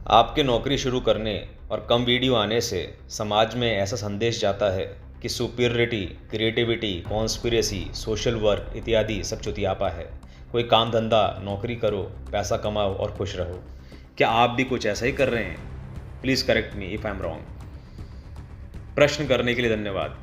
आपके नौकरी शुरू करने और कम वीडियो आने से समाज में ऐसा संदेश जाता है कि superiority, creativity, conspiracy, social work इत्यादि सब चुतियापा है। कोई काम धंधा, नौकरी करो, पैसा कमाओ और खुश रहो। क्या आप भी कुछ ऐसा ही कर रहे हैं? Please correct me if I am wrong. प्रश्न करने के लिए धन्यवाद।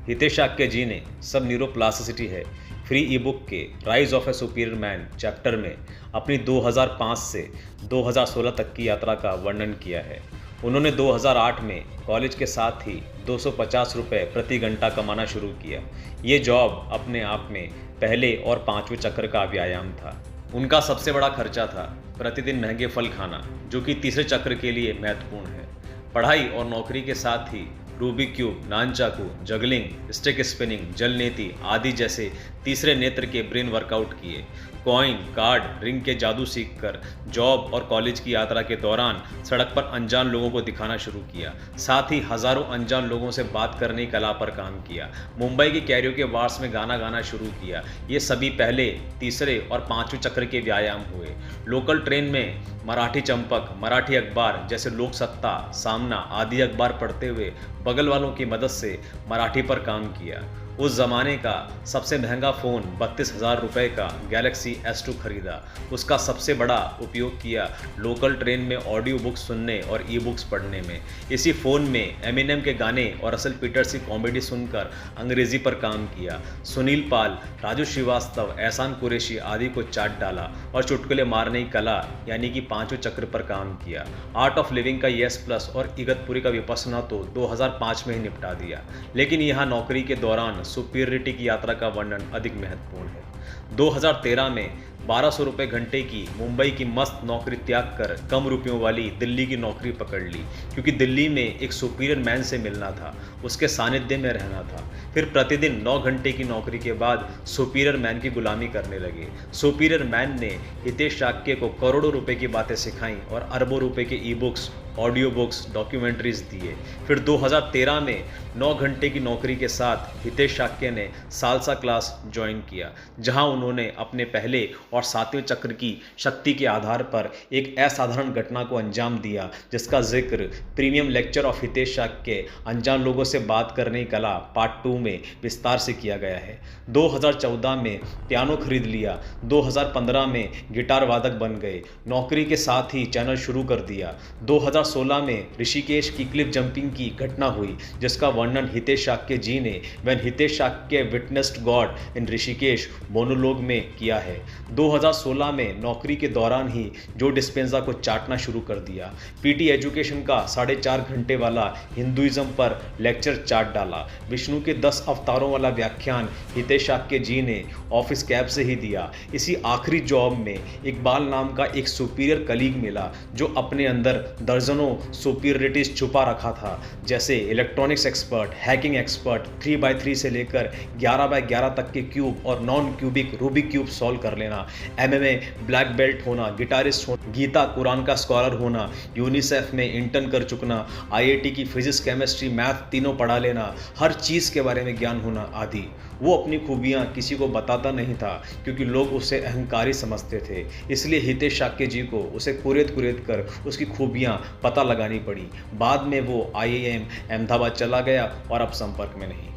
हितेश शाक्य जी ने सब न्यूरोप्लास्टिसिटी है फ्री ई बुक के rise of A superior man chapter में अपनी 2005 से 2016 तक की यात्रा का वर्णन किया है। उन्होंने 2008 में कॉलेज के साथ ही 250 रुपये प्रति घंटा कमाना शुरू किया। ये जॉब अपने आप में पहले और पांचवें चक्र का व्यायाम था। उनका सबसे बड़ा खर्चा था प्रतिदिन महंगे फल खाना, जो कि तीसरे चक्र के लिए महत्वपूर्ण है। पढ़ाई और नौकरी के साथ ही Rubik cube, nunchaku, juggling, stick spinning, जल नीति आदि जैसे तीसरे नेत्र के ब्रेन वर्कआउट किए। कॉइन, कार्ड, रिंग के जादू सीखकर जॉब और कॉलेज की यात्रा के दौरान सड़क पर अनजान लोगों को दिखाना शुरू किया। साथ ही हजारों अनजान लोगों से बात करने की कला पर काम किया। मुंबई के कैरियोके बार्स में गाना गाना शुरू किया। ये सभी पहले, तीसरे और पांचवें चक्र के व्यायाम हुए। लोकल ट्रेन में मराठी चंपक, मराठी अखबार जैसे लोकसत्ता, सामना आदि अखबार पढ़ते हुए बगल वालों की मदद से मराठी पर काम किया। उस ज़माने का सबसे महंगा फ़ोन 32,000 रुपये का गैलेक्सी S2 खरीदा। उसका सबसे बड़ा उपयोग किया लोकल ट्रेन में ऑडियो बुक्स सुनने और ई बुक्स पढ़ने में। इसी फ़ोन में एमिनेम के गाने और रसल पीटर्स की कॉमेडी सुनकर अंग्रेज़ी पर काम किया। सुनील पाल, राजू श्रीवास्तव, एहसान कुरैशी आदि को चाट डाला और चुटकुले मारने की कला यानी कि पांचवें चक्र पर काम किया। आर्ट ऑफ लिविंग का यस प्लस और इगतपुरी का विपස්සना तो 2005 में ही निपटा दिया। लेकिन यहाँ नौकरी के दौरान सुपीरियरिटी की यात्रा का वर्णन अधिक महत्वपूर्ण है। 2013 में 1200 रुपये घंटे की मुंबई की मस्त नौकरी त्याग कर कम रुपयों वाली दिल्ली की नौकरी पकड़ ली, क्योंकि दिल्ली में एक सुपीरियर मैन से मिलना था, उसके सानिध्य में रहना था। फिर प्रतिदिन 9 घंटे की नौकरी के बाद सुपीरियर मैन की गुलामी करने लगे। सुपीरियर मैन ने हितेश शाक्य को करोड़ों रुपए की बातें सिखाई और अरबों रुपए के e books, audio books, documentaries दिए। फिर 2013 में 9 घंटे की नौकरी के साथ हितेश शाक्य ने सालसा क्लास ज्वाइन किया, जहां उन्होंने अपने पहले और सातवें चक्र की शक्ति के आधार पर एक असाधारण घटना को अंजाम दिया, जिसका जिक्र premium lecture of Hitesh Shakya अनजान लोगों से बात करने की कला पार्ट 2 में विस्तार से किया गया है। 2014 में पियानो खरीद लिया। 2015 में गिटार वादक बन गए। नौकरी के साथ ही चैनल शुरू कर दिया। 2016 में ऋषिकेश की क्लिफ जंपिंग की घटना हुई, जिसका वर्णन हितेश शाक्य जी ने when Hitesh Shakya witnessed God in Rishikesh monologue में किया है। 2016 में नौकरी के दौरान ही जो डिस्पेंजा को चाटना शुरू कर दिया। पीटी एजुकेशन का 4.5 घंटे वाला हिंदुइज्म पर लेक्चर चाट डाला। विष्णु के 10 अवतारों वाला व्याख्यान हितेश शाक्य जी ने ऑफिस कैब से ही दिया। इसी आखिरी जॉब में इकबाल नाम का एक सुपीरियर कलीग मिला, जो अपने अंदर दर्जनों सुपीरियरिटीज छुपा रखा था, जैसे electronics expert, hacking expert, 3x3 से लेकर 11x11 तक के क्यूब और non cubic Rubik cube solve कर लेना, एमएमए ब्लैक बेल्ट होना, गिटारिस्ट होना, गीता कुरान का स्कॉलर होना, यूनिसेफ में इंटर्न कर चुकना, आईआईटी की फिजिक्स, केमिस्ट्री, मैथ तीनों पढ़ा लेना, हर चीज़ के बारे में ज्ञान होना आदि। वो अपनी खूबियाँ किसी को बताता नहीं था, क्योंकि लोग उसे अहंकारी समझते थे। इसलिए हितेश शाक्य जी को उसे कुरेद कर उसकी खूबियाँ पता लगानी पड़ी। बाद में वो IIM अहमदाबाद चला गया और अब संपर्क में नहीं।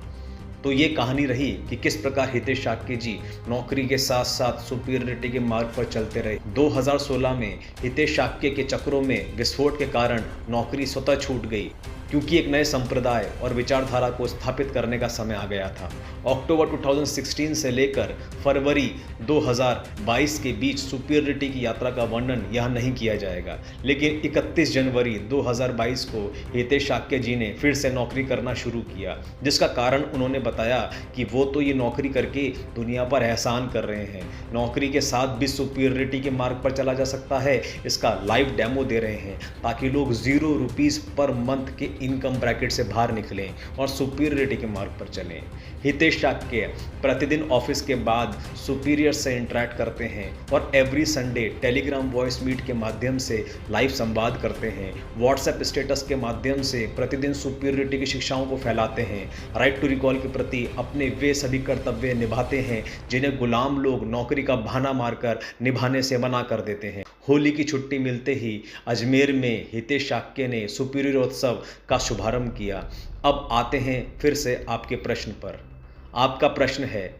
तो ये कहानी रही कि किस प्रकार हितेश शाक्य जी नौकरी के साथ साथ सुपीरियरिटी के मार्ग पर चलते रहे। 2016 में हितेश शाक्य के चक्रों में विस्फोट के कारण नौकरी स्वतः छूट गई, क्योंकि एक नए संप्रदाय और विचारधारा को स्थापित करने का समय आ गया था। अक्टूबर 2016 से लेकर फरवरी 2022 के बीच सुपीरियरिटी की यात्रा का वर्णन यहाँ नहीं किया जाएगा, लेकिन 31 जनवरी 2022 को हितेश शाक्य जी ने फिर से नौकरी करना शुरू किया, जिसका कारण उन्होंने बताया कि वो तो ये नौकरी करके दुनिया पर एहसान कर रहे हैं। नौकरी के साथ भी सुपीरियरिटी के मार्ग पर चला जा सकता है, इसका लाइव डेमो दे रहे हैं, ताकि लोग ₹0 पर मंथ के इनकम ब्रैकेट से बाहर निकलें और सुपीरियरिटी के मार्ग पर चलें। हितेश शाक्य प्रतिदिन ऑफिस के बाद सुपीरियर से इंटरेक्ट करते हैं और every Sunday Telegram voice meet के माध्यम से लाइव संवाद करते हैं। व्हाट्सएप स्टेटस के माध्यम से प्रतिदिन सुपीरियरिटी की शिक्षाओं को फैलाते हैं। राइट टू रिकॉल के प्रति अपने वे सभी कर्तव्य निभाते हैं जिन्हें गुलाम लोग नौकरी का बहाना मारकर निभाने से मना कर देते हैं। होली की छुट्टी मिलते ही अजमेर में हितेश शाक्य ने सुपीरियरोत्सव का शुभारंभ किया। अब आते हैं फिर से आपके प्रश्न पर। आपका प्रश्न है,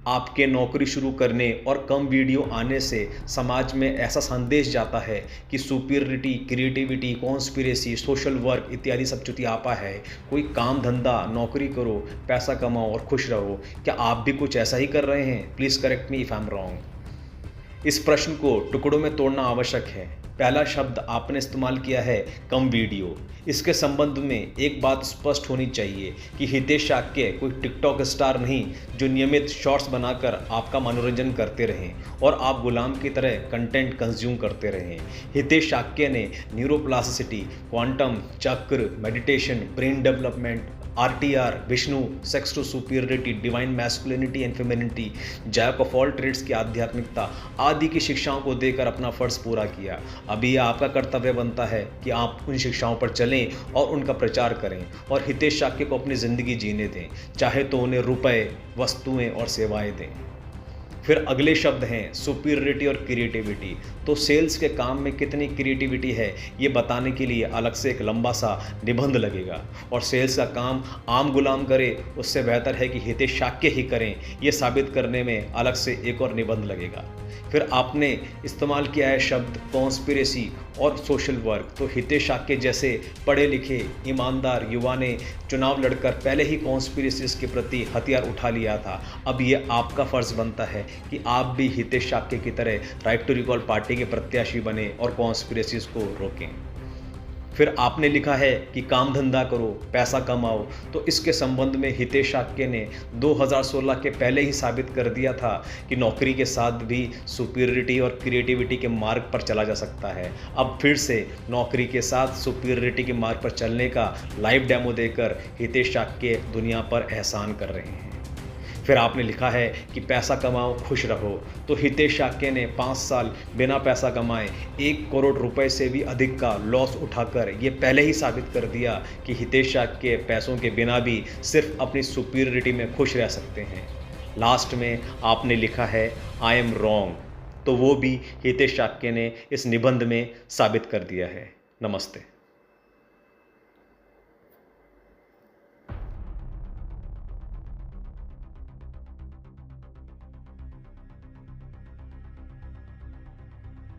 आपके नौकरी शुरू करने और कम वीडियो आने से समाज में ऐसा संदेश जाता है कि superiority, creativity, conspiracy, social work इत्यादि सब चुतियापा है। कोई काम धंधा, नौकरी करो, पैसा कमाओ और खुश रहो। क्या आप भी कुछ ऐसा ही कर रहे हैं? Please correct me if I am wrong. इस प्रश्न को टुकड़ों में तोड़ना आवश्यक है। पहला शब्द आपने इस्तेमाल किया है कम वीडियो। इसके संबंध में एक बात स्पष्ट होनी चाहिए कि हितेश शाक्य कोई टिकटॉक स्टार नहीं जो नियमित शॉर्ट्स बनाकर आपका मनोरंजन करते रहें और आप गुलाम की तरह कंटेंट कंज्यूम करते रहें। हितेश शाक्य ने neuroplasticity, quantum, chakra, meditation, brain development, RTR, Vishnu, sex to superiority, divine masculinity and femininity, jack of all trades की आध्यात्मिकता आदि की शिक्षाओं को देकर अपना फ़र्ज़ पूरा किया। अभी यह आपका कर्तव्य बनता है कि आप उन शिक्षाओं पर चलें और उनका प्रचार करें और हितेश शाक्य को अपनी ज़िंदगी जीने दें, चाहे तो उन्हें रुपए, वस्तुएं और सेवाएं दें। फिर अगले शब्द हैं सुपीरियरिटी और क्रिएटिविटी। तो सेल्स के काम में कितनी क्रिएटिविटी है ये बताने के लिए अलग से एक लंबा सा निबंध लगेगा, और सेल्स का काम आम गुलाम करे उससे बेहतर है कि हितेश शाक्य ही करें, ये साबित करने में अलग से एक और निबंध लगेगा। फिर आपने इस्तेमाल किया है शब्द कॉन्स्पिरेसी और सोशल वर्क। तो हितेश शाक्य जैसे पढ़े लिखे ईमानदार युवा ने चुनाव लड़कर पहले ही कॉन्स्पिरेसीज के प्रति हथियार उठा लिया था। अब ये आपका फ़र्ज़ बनता है कि आप भी हितेश शाक्य की तरह राइट टू रिकॉल पार्टी के प्रत्याशी बने और कॉन्स्पिरेसीज को रोकें। फिर आपने लिखा है कि काम धंधा करो, पैसा कमाओ। तो इसके संबंध में हितेश शाक्य ने 2016 के पहले ही साबित कर दिया था कि नौकरी के साथ भी सुपीरियरिटी और क्रिएटिविटी के मार्ग पर चला जा सकता है। अब फिर से नौकरी के साथ सुपीरियरिटी के मार्ग पर चलने का लाइव डेमो देकर हितेश शाक्य दुनिया पर एहसान कर रहे हैं। फिर आपने लिखा है कि पैसा कमाओ, खुश रहो। तो हितेश शाक्य ने 5 साल बिना पैसा कमाए 1 करोड़ रुपए से भी अधिक का लॉस उठाकर ये पहले ही साबित कर दिया कि हितेश शाक्य पैसों के बिना भी सिर्फ अपनी सुपीरियरिटी में खुश रह सकते हैं। लास्ट में आपने लिखा है आई एम रॉन्ग। तो वो भी हितेश शाक्य ने इस निबंध में साबित कर दिया है। नमस्ते।